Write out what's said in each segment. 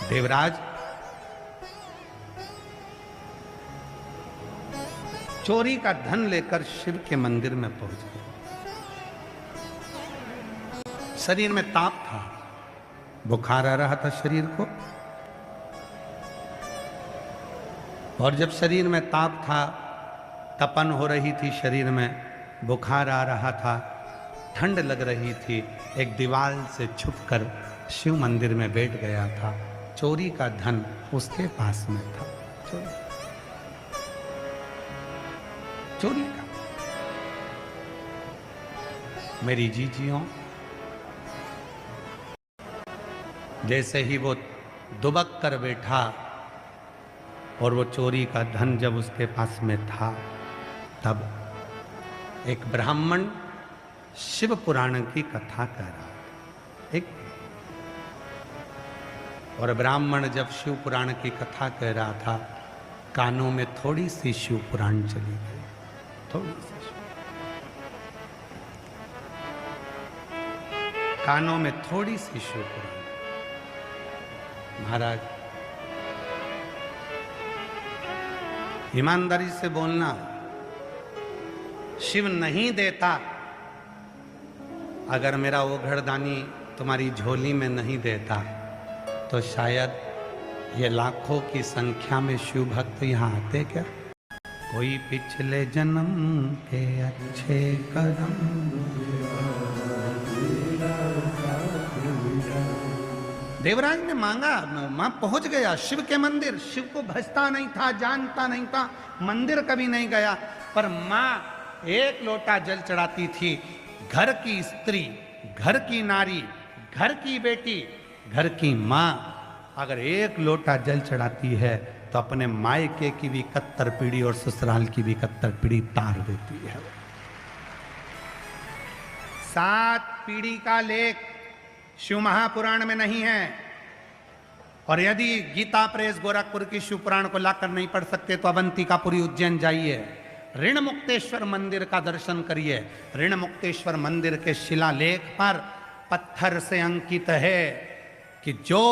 देवराज चोरी का धन लेकर शिव के मंदिर में पहुंच गए। शरीर में ताप था, बुखार आ रहा था शरीर को, और जब शरीर में ताप था, तपन हो रही थी शरीर में, बुखार आ रहा था, ठंड लग रही थी, एक दीवार से छुपकर शिव मंदिर में बैठ गया था। चोरी का धन उसके पास में था। चोरी का। मेरी जीजियों, जैसे ही वो दुबक कर बैठा और वो चोरी का धन जब उसके पास में था, तब एक ब्राह्मण शिव पुराण की कथा कह रहा था। एक और ब्राह्मण जब शिव पुराण की कथा कह रहा था, कानों में थोड़ी सी शिव पुराण चली गई, थोड़ी सी कानों में थोड़ी सी शिव पुराण। महाराज, ईमानदारी से बोलना, शिव नहीं देता। अगर मेरा वो घड़दानी तुम्हारी झोली में नहीं देता, तो शायद ये लाखों की संख्या में शिव भक्त यहाँ आते क्या? कोई पिछले जन्म के अच्छे कर्म, देवराज ने मांगा, मैं पहुंच गया शिव के मंदिर। शिव को भजता नहीं था, जानता नहीं था, मंदिर कभी नहीं गया, पर माँ एक लोटा जल चढ़ाती थी। घर की स्त्री, घर की नारी, घर की बेटी, घर की माँ अगर एक लोटा जल चढ़ाती है तो अपने मायके की भी 71 पीढ़ी और ससुराल की भी 71 पीढ़ी तार देती है। 7 पीढ़ी का लेख शिव महापुराण में नहीं है। और यदि गीता प्रेस गोरखपुर की शिव पुराण को लाकर नहीं पढ़ सकते तो अवंतिकापुरी उज्जैन जाइए, ऋण मुक्तेश्वर मंदिर का दर्शन करिए। ऋण मुक्तेश्वर मंदिर के शिलालेख पर पत्थर से अंकित है कि जो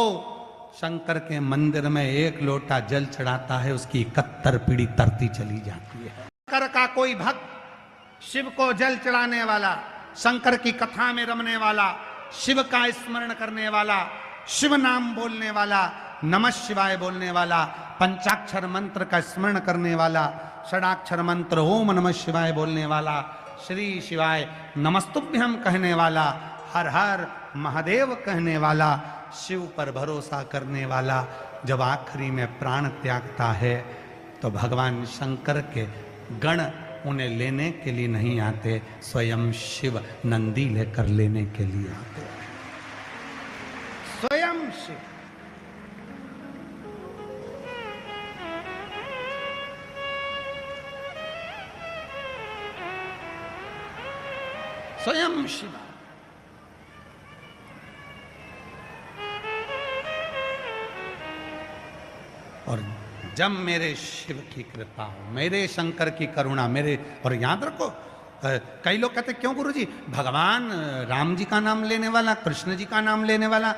शंकर के मंदिर में एक लोटा जल चढ़ाता है, उसकी 71 पीढ़ी तरती चली जाती है। शंकर का कोई भक्त, शिव को जल चढ़ाने वाला, शंकर की कथा में रमने वाला, शिव का स्मरण करने वाला, शिव नाम बोलने वाला, नमः शिवाय बोलने वाला, पंचाक्षर मंत्र का स्मरण करने वाला, षडाक्षर मंत्र ओम नमः शिवाय बोलने वाला, श्री शिवाय नमस्तुभ्यम कहने वाला, हर हर महादेव कहने वाला, शिव पर भरोसा करने वाला, जब आखिरी में प्राण त्यागता है तो भगवान शंकर के गण उन्हें लेने के लिए नहीं आते, स्वयं शिव नंदी लेकर लेने के लिए आते। स्वयं शिव। स्वयं शिव। और जब मेरे शिव की कृपा हो, मेरे शंकर की करुणा, मेरे, और याद रखो, कई लोग कहते क्यों गुरुजी, भगवान राम जी का नाम लेने वाला, कृष्ण जी का नाम लेने वाला,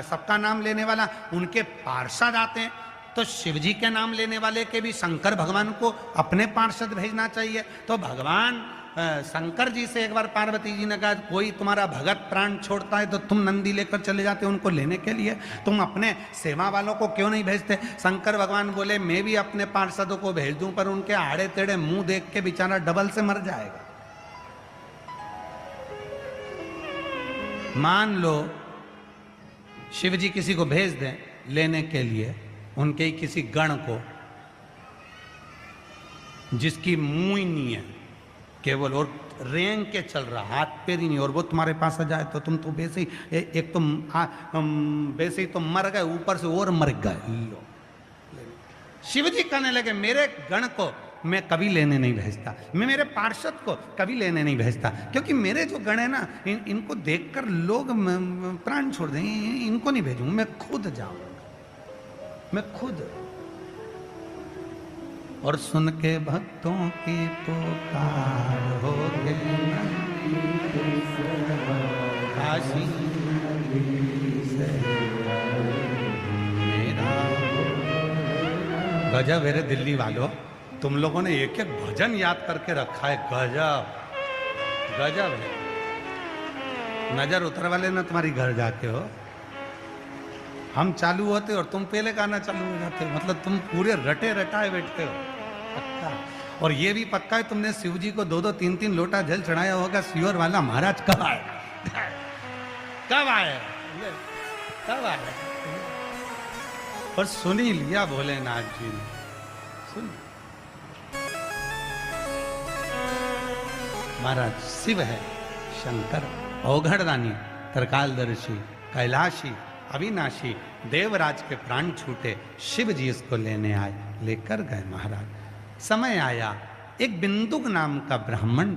सबका नाम लेने वाला, उनके पार्षद आते हैं, तो शिव जी के नाम लेने वाले के भी शंकर भगवान को अपने पार्षद भेजना चाहिए। तो भगवान शंकर जी से एक बार पार्वती जी ने कहा, कोई तुम्हारा भगत प्राण छोड़ता है तो तुम नंदी लेकर चले जाते उनको लेने के लिए, तुम अपने सेवा वालों को क्यों नहीं भेजते? शंकर भगवान बोले, मैं भी अपने पार्षदों को भेज दूं, पर उनके आड़े टेढ़े मुंह देख के बेचारा डबल से मर जाएगा। मान लो शिव जी किसी को भेज दें लेने के लिए, उनके ही किसी गण को, जिसकी मुंह ही नहीं है केवल, और रेंग के चल रहा, हाथ पैर ही नहीं, और वो तुम्हारे पास आ जाए तो तुम तो वैसे ही एक तो वैसे ही तो मर गए, ऊपर से और मर गए। लो, शिव जी कहने लगे, मेरे गण को मैं कभी लेने नहीं भेजता, मैं मेरे पार्षद को कभी लेने नहीं भेजता, क्योंकि मेरे जो गण है ना, इनको देखकर लोग प्राण छोड़ दें, इनको नहीं भेजूंगा, मैं खुद जाऊंगा, मैं खुद। और सुन के भक्तों की पुकार हो गए काशी से, गजब है रे दिल्ली वालों, तुम लोगों ने एक एक भजन याद करके रखा है। गजब गजब है। नजर उतर वाले ना तुम्हारी घर जाके हो, हम चालू होते और तुम पहले गाना चालू हो जाते हो। मतलब तुम पूरे रटे रटाए बैठते हो पक्का। और ये भी पक्का है तुमने शिव जी को 2-2 3-3 लोटा जल चढ़ाया होगा। सियोर वाला महाराज कब आए, कब आए, कब आए। और सुन ही लिया भोलेनाथ जी ने, सुन। महाराज शिव है, शंकर औघड़दानी, त्रिकालदर्शी, कैलाशी, अविनाशी, देवराज के प्राण छूटे, शिव जी इसको लेने आए, लेकर गए महाराज। समय आया, एक बिंदुक नाम का ब्राह्मण